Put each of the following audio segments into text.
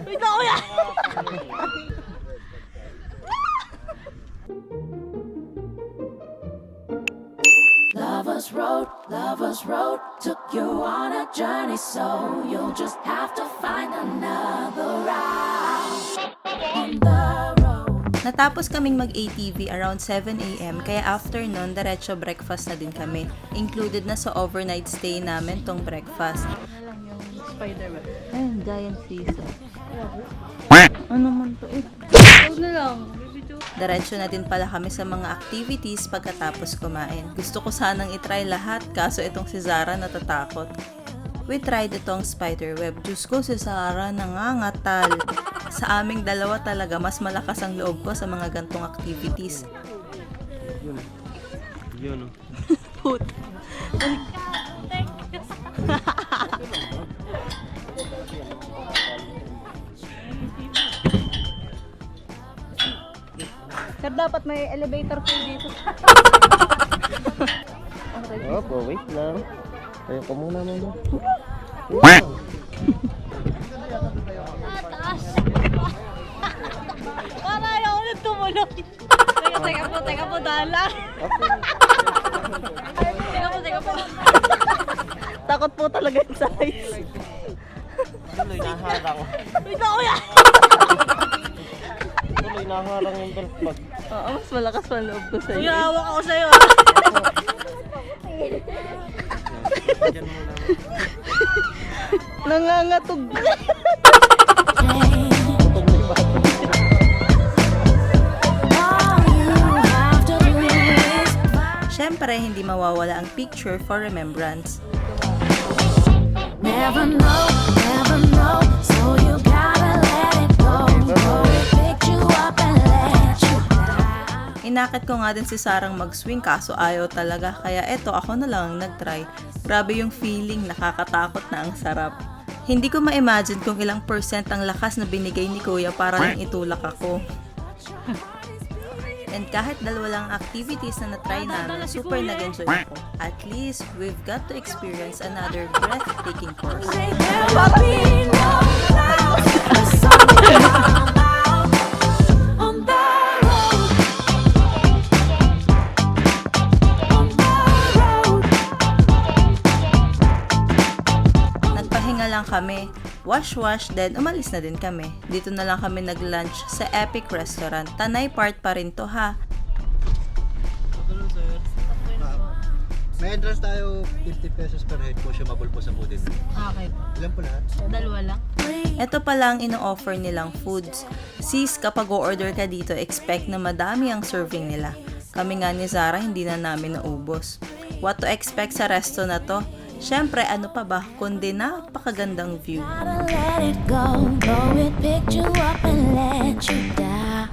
Wait ako yan! Lovers road took you on a journey, so you'll just have to find another route on the road. Natapos kaming mag-ATV around 7 AM, kaya after nun, diretso breakfast na din kami. Included na sa overnight stay namin tong breakfast. Ano lang yung Spider-Man? Ayun, giant season. Ano man to eh? Huwag na lang. Diretso na din pala kami sa mga activities pagkatapos kumain. Gusto ko sanang itry lahat, kaso itong si Zara natatakot. We tried itong spiderweb. Diyos ko, si Zara nangangatal. Sa aming dalawa talaga, mas malakas ang loob ko sa mga gantong activities. Yun. Put. Sir, dapat may elevator kayo dito. Opo, wait lang. Tayo ko muna muna. Taas! Para ayaw ulit tumuloy. Teka po, dala. Teka po. Takot po talaga yung size. Tuloy naharang. Wait ako yan! Tuloy naharang yung belt bag. Oo, mas malakas pa ang loob ko sa'yo. Kuya, hawak ako sa'yo. Diyan muna. Nangangatog. Siyempre, hindi mawawala ang picture for remembrance. Never know, so you gotta let it go. Pick you up and let you down. Inakit ko nga din si Sarang mag-swing kaso ayaw talaga, kaya eto ako na lang ang nag-try. Grabe yung feeling, nakakatakot na ang sarap. Hindi ko ma-imagine kung ilang percent ang lakas na binigay ni Kuya para lang itulak ako. And kahit dalawa lang activities na na-try namin, super nag-enjoy ako. At least, we've got to experience another breathtaking course. Never be no doubt. There's something about on the road. On the road. Nagpahinga lang kami, wash, then umalis na din kami. Dito na lang kami nag-lunch sa Epic Restaurant. Tanay part pa rin to ha. May entrance tayo, 50 pesos per head po, consumable po sa food and Okay. ilan po lahat? Dalawa lang. Ito pa lang ino-offer nilang foods. Sis, kapag o-order ka dito, expect na madami ang serving nila. Kami nga ni Zara, hindi na namin naubos. What to expect sa resto na to? Siyempre, ano pa ba, kundi napakagandang view. Gotta let it go. It picked you up and let you down.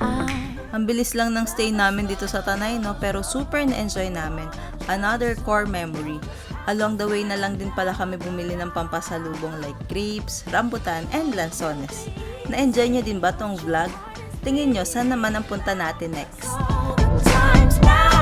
Ang bilis lang ng stay namin dito sa Tanay, no? Pero super na-enjoy namin. Another core memory. Along the way na lang din pala kami bumili ng pampasalubong like grapes, rambutan, and lansones. Na-enjoy nyo din ba tong vlog? Tingin nyo, saan naman ang punta natin next? Times now.